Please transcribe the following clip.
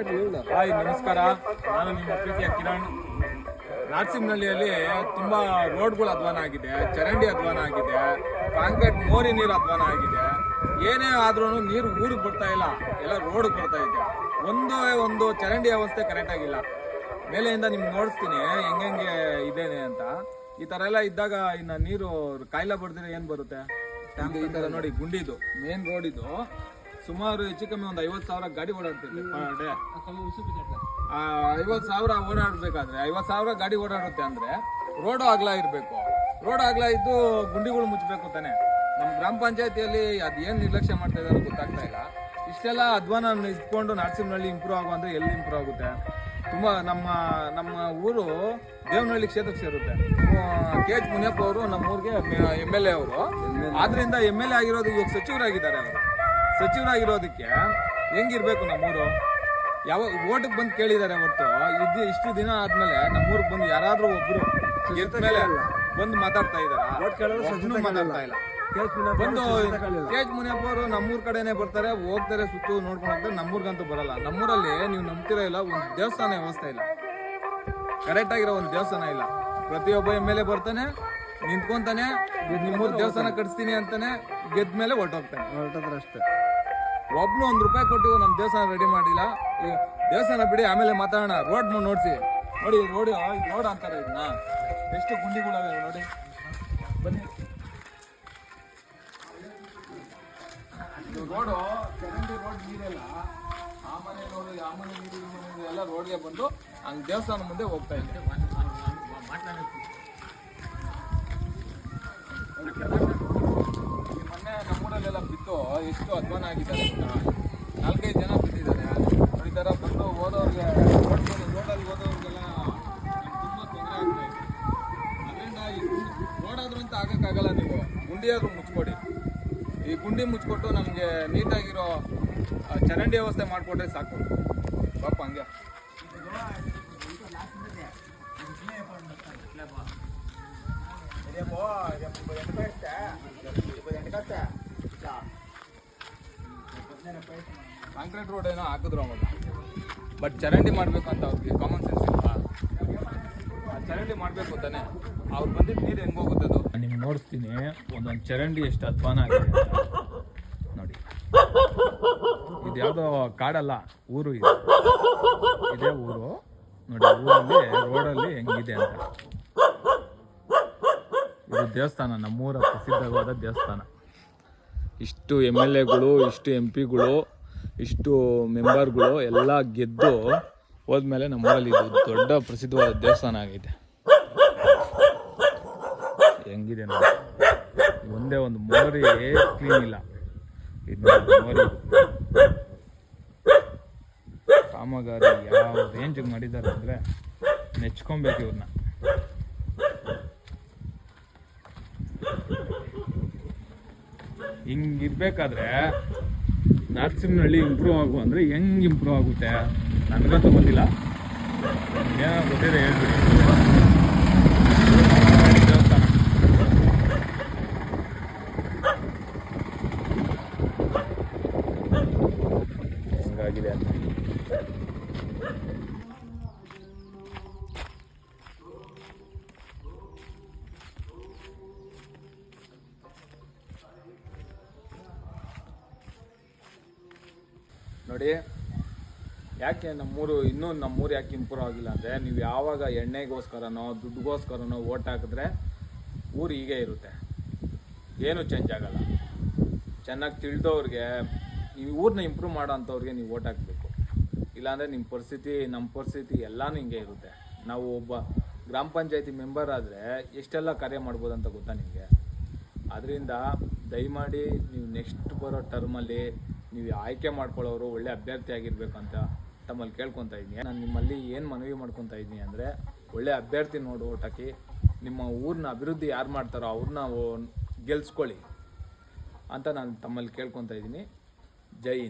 Hi ನಮಸ್ಕಾರ, ನಾನು ನಿಮ್ಮ ಪ್ರೀತಿಯ ಕಿರಣ್. ನಾರ್ಸಿಂಹನಹಳ್ಳಿಯಲ್ಲಿ ತುಂಬ ರೋಡ್ಗಳು ಅಧ್ವಾನ ಆಗಿದೆ, ಚರಂಡಿ ಅಧ್ವಾನ ಆಗಿದೆ, ಕಾಂಕ್ರೀಟ್ ಮೋರಿ ನೀರು ಅಧ್ವಾನ ಆಗಿದೆ. ಏನೇ ಆದ್ರೂ ನೀರು ಊರಿಗೆ ಬರ್ತಾ ಇಲ್ಲ, ಎಲ್ಲ ರೋಡ್ಗೆ ಬರ್ತಾ ಇದೆ. ಒಂದು ಚರಂಡಿ ವ್ಯವಸ್ಥೆ ಕರೆಕ್ಟಾಗಿಲ್ಲ. ಮೇಲೆಯಿಂದ ನಿಮ್ಗೆ ನೋಡಿಸ್ತೀನಿ ಹೆಂಗೆ ಇದೇನೆ ಅಂತ. ಈ ಥರ ಎಲ್ಲ ಇದ್ದಾಗ ಇನ್ನು ನೀರು ಕಾಯಿಲೆ ಬರ್ದಿದ್ರೆ ಏನು ಬರುತ್ತೆ? ಈ ಥರ ನೋಡಿ, ಗುಂಡಿದು ಮೇನ್ ರೋಡ್ ಇದು. ಸುಮಾರು ಹೆಚ್ಚು ಕಮ್ಮಿ ಒಂದು 50,000 ಗಾಡಿ ಓಡಾಡ್ತಿದೆ ಪರ್ ಡೇ. 50,000 ಓಡಾಡಬೇಕಾದ್ರೆ 50,000 ಗಾಡಿ ಓಡಾಡುತ್ತೆ ಅಂದರೆ ರೋಡು ಅಗಲ ಇರಬೇಕು. ರೋಡ್ ಅಗಲ ಇದ್ದು ಗುಂಡಿಗಳು ಮುಚ್ಚಬೇಕು ತಾನೆ. ನಮ್ಮ ಗ್ರಾಮ ಪಂಚಾಯತಿಯಲ್ಲಿ ಅದೇನು ನಿರ್ಲಕ್ಷ್ಯ ಮಾಡ್ತಾ ಇದ್ದಾರೋ ಗೊತ್ತಾಗ್ತಾ ಇಲ್ಲ. ಇಷ್ಟೆಲ್ಲ ಅಧ್ವಾನ ಇಟ್ಕೊಂಡು ನಾರ್ಸಿಂಹನಹಳ್ಳಿ ಇಂಪ್ರೂವ್ ಆಗೋ ಅಂದರೆ ಎಲ್ಲಿ ಇಂಪ್ರೂವ್ ಆಗುತ್ತೆ? ತುಂಬ ನಮ್ಮ ಊರು ದೇವನಹಳ್ಳಿ ಕ್ಷೇತ್ರಕ್ಕೆ ಸೇರುತ್ತೆ. KH ಮುನಿಯಪ್ಪ ಅವರು ನಮ್ಮೂರಿಗೆ MLA ಅವರು. ಆದ್ರಿಂದ MLA ಆಗಿರೋದು ಇವಾಗ ಸಚಿವರಾಗಿದ್ದಾರೆ. ಅವರು ಸಚಿವರಾಗಿರೋದಕ್ಕೆ ಹೆಂಗಿರ್ಬೇಕು ನಮ್ಮೂರು? ಯಾವ ಓಟಿಗೆ ಬಂದು ಕೇಳಿದ್ದಾರೆ ಹೊರತು ಇಷ್ಟು ದಿನ ಆದ್ಮೇಲೆ ನಮ್ಮೂರಿಗೆ ಬಂದು ಯಾರಾದ್ರೂ ಒಬ್ರು ಮೇಲೆ ಬಂದು ಮಾತಾಡ್ತಾ ಇದಾರೆ? ಮಾತಾಡ್ತಾ ಇಲ್ಲ. ಬಂದು KH ಮುನಿಯಪ್ಪ ಅವರು ನಮ್ಮೂರ್ ಕಡೆನೆ ಬರ್ತಾರೆ, ಹೋಗ್ತಾರೆ, ಸುತ್ತು ನೋಡ್ಕೊಂಡು ಹೋಗ್ತಾರೆ. ನಮ್ಮೂರ್ಗಂತೂ ಬರಲ್ಲ. ನಮ್ಮೂರಲ್ಲಿ ನೀವು ನಂಬ್ತಿರೋ ಇಲ್ಲ, ಒಂದು ದೇವಸ್ಥಾನ ವ್ಯವಸ್ಥೆ ಇಲ್ಲ, ಕರೆಕ್ಟ್ ಆಗಿರೋ ಒಂದು ದೇವಸ್ಥಾನ ಇಲ್ಲ. ಪ್ರತಿಯೊಬ್ಬ MLA ಬರ್ತಾನೆ, ನಿಂತ್ಕೊಂತಾನೆ, ನಿಮ್ಮೂರ್ ದೇವಸ್ಥಾನ ಕಟ್ಸ್ತೀನಿ ಅಂತಾನೆ, ಗೆದ್ದ ಮೇಲೆ ಹೊರಟೋಗ್ತಾನೆ ಅಷ್ಟೇ. ಒಬ್ನು ₹1 ಕೊಟ್ಟು ನಮ್ಮ ದೇವಸ್ಥಾನ ರೆಡಿ ಮಾಡಿಲ್ಲ. ಈ ದೇವಸ್ಥಾನ ಬಿಡಿ, ಆಮೇಲೆ ಮಾತಾಡೋಣ. ರೋಡ್ ನೋಡ್ಸಿ ನೋಡಿ, ರೋಡ್ ಅಂತಾರೆ ಇದನ್ನ. ಎಷ್ಟು ಗುಂಡಿಗಳವೆ ನೋಡಿ, ಬನ್ನಿ. ಇದು ರೋಡು ಚರಂಡಿ ರೋಡ್ ನೀರೆಲ್ಲ ಆ ಮನೆ ನೋಡಿ, ಆ ಮನೆ ನೀರು ಎಲ್ಲ ರೋಡ್ಗೆ ಬಂದು ಹಂಗೆ ದೇವಸ್ಥಾನ ಮುಂದೆ ಹೋಗ್ತಾ ಇದೆ. ಮೊನ್ನೆ ನಮ್ಮೂರಲ್ಲೆಲ್ಲ ಬಿತ್ತು ಎಷ್ಟು ಅಧ್ವಾನ ಆಗಿದ್ದಾರೆ. 4-5 ಜನ ಬಿದ್ದಿದ್ದಾರೆ. ಈ ಥರ ಬಂದು ಹೋದವ್ರಿಗೆ, ರೋಡಲ್ಲಿ ಹೋದವ್ರಿಗೆಲ್ಲ ತುಂಬ ತೊಂದರೆ ಆಗ್ತಾ ಇದೆ. ಅದರಿಂದ ಈ ರೋಡಾದ್ರೂ ಅಂತ ಆಗೋಕ್ಕಾಗಲ್ಲ. ನೀವು ಗುಂಡಿಯಾದ್ರೂ ಮುಚ್ಕೊಡಿ. ಈ ಗುಂಡಿ ಮುಚ್ಕೊಟ್ಟು ನಮಗೆ ನೀಟಾಗಿರೋ ಚರಂಡಿ ವ್ಯವಸ್ಥೆ ಮಾಡಿಕೊಟ್ರೆ ಸಾಕು. ಪಾಪ ಹಂಗೆ ಕಾಂಕ್ರೀಟ್ ರೋಡ್ ಏನೋ ಹಾಕಿದ್ರು ಅವಾಗ, ಬಟ್ ಚರಂಡಿ ಮಾಡಬೇಕು ಅಂತ ಅವ್ರಿಗೆ ಕಾಮನ್ ಸೆನ್ಸ್ ಇಲ್ವಾ? ಚರಂಡಿ ಮಾಡಬೇಕು ತಾನೆ. ಅವ್ರು ಬಂದಿದ್ದು ನೀರು ಹೆಂಗೆ ಹೋಗುತ್ತದು? ನಿಮ್ಗೆ ನೋಡಿಸ್ತೀನಿ ಒಂದೊಂದು ಚರಂಡಿ ಎಷ್ಟು ಅಧ್ವಾನ ಆಗಿದೆ ನೋಡಿ. ಇದು ಯಾವುದೋ ಕಾಡಲ್ಲ, ಊರು ಇದೆ, ಇದೇ ಊರು ನೋಡಿ. ಊರಲ್ಲಿ ರೋಡಲ್ಲಿ ಹೆಂಗಿದೆ ಅಂತ. ಇದು ದೇವಸ್ಥಾನ, ನಮ್ಮೂರ ಪ್ರಸಿದ್ಧವಾದ ದೇವಸ್ಥಾನ. ಇಷ್ಟು MLAಗಳು, ಇಷ್ಟು MP ಗಳು, ಇಷ್ಟು ಮೆಂಬರ್ಗಳು ಎಲ್ಲ ಗೆದ್ದು ಹೋದ್ಮೇಲೆ ನಮ್ಮೂರಲ್ಲಿ ಇದು ದೊಡ್ಡ ಪ್ರಸಿದ್ಧವಾದ ದೇವಸ್ಥಾನ ಆಗೈತೆ. ಹೆಂಗಿದೆ ನೋಡಿ, ಒಂದೇ ಒಂದು ಮೋರಿ ಕ್ಲೀನ್ ಇಲ್ಲ. ಇದು ಮೋರಿ ಕಾಮಗಾರಿ ಯಾವ ರೇಂಜಿಗೆ ಮಾಡಿದ್ದಾರೆ ಅಂದರೆ ನೆಚ್ಕೊಬೇಕು ಇವ್ರನ್ನ. ಹಿಂಗಿರ್ಬೇಕಾದ್ರೆ ನಾರ್ಸಿಂಹನಹಳ್ಳಿ ಇಂಪ್ರೂವ್ ಆಗು ಅಂದರೆ ಹೆಂಗೆ ಇಂಪ್ರೂವ್ ಆಗುತ್ತೆ ನನಗಂತೂ ಗೊತ್ತಿಲ್ಲ. ಏನೋ ಗೊತ್ತಿದೆ ಹೇಳ್ಬಿಡಿ. ದೇವಸ್ಥಾನ ಹಿಂಗಾಗಿದೆ ಅಂತ. ನೋಡಿ, ಯಾಕೆ ನಮ್ಮೂರು ಯಾಕೆ ಇಂಪ್ರೂವ್ ಆಗಿಲ್ಲ ಅಂದರೆ, ನೀವು ಯಾವಾಗ ಎಣ್ಣೆಗೋಸ್ಕರನೋ ದುಡ್ಡುಗೋಸ್ಕರನೋ ಓಟ್ ಹಾಕಿದ್ರೆ ಊರು ಹೀಗೆ ಇರುತ್ತೆ, ಏನೂ ಚೇಂಜ್ ಆಗಲ್ಲ. ಚೆನ್ನಾಗಿ ತಿಳಿದವ್ರಿಗೆ, ಈ ಊರನ್ನ ಇಂಪ್ರೂವ್ ಮಾಡೋ ಅಂಥವ್ರಿಗೆ ನೀವು ಓಟ್ ಹಾಕಬೇಕು. ಇಲ್ಲಾಂದರೆ ನಮ್ಮ ಪರಿಸ್ಥಿತಿ ಎಲ್ಲನೂ ಹಿಂಗೆ ಇರುತ್ತೆ. ನಾವು ಒಬ್ಬ ಗ್ರಾಮ ಪಂಚಾಯತಿ ಮೆಂಬರ್ ಆದರೆ ಎಷ್ಟೆಲ್ಲ ಕಾರ್ಯ ಮಾಡ್ಬೋದು ಅಂತ ಗೊತ್ತಾ ನಿಮಗೆ? ಅದರಿಂದ ದಯಮಾಡಿ ನೀವು ನೆಕ್ಸ್ಟ್ ಬರೋ ಟರ್ಮಲ್ಲಿ ನೀವು ಆಯ್ಕೆ ಮಾಡ್ಕೊಳ್ಳೋರು ಒಳ್ಳೆ ಅಭ್ಯರ್ಥಿ ಆಗಿರ್ಬೇಕು ಅಂತ ತಮ್ಮಲ್ಲಿ ಕೇಳ್ಕೊತಾ ಇದ್ದೀನಿ. ನಾನು ನಿಮ್ಮಲ್ಲಿ ಏನು ಮನವಿ ಮಾಡ್ಕೊತಾ ಇದ್ದೀನಿ ಅಂದರೆ, ಒಳ್ಳೆ ಅಭ್ಯರ್ಥಿ ನೋಡಿ ಓಟ್ ಹಾಕಿ. ನಿಮ್ಮ ಊರನ್ನ ಅಭಿವೃದ್ಧಿ ಯಾರು ಮಾಡ್ತಾರೋ ಅವ್ರನ್ನ ಗೆಲ್ಸ್ಕೊಳ್ಳಿ ಅಂತ ನಾನು ತಮ್ಮಲ್ಲಿ ಕೇಳ್ಕೊತಾ ಇದ್ದೀನಿ. ಜೈ ಹಿಂದ್.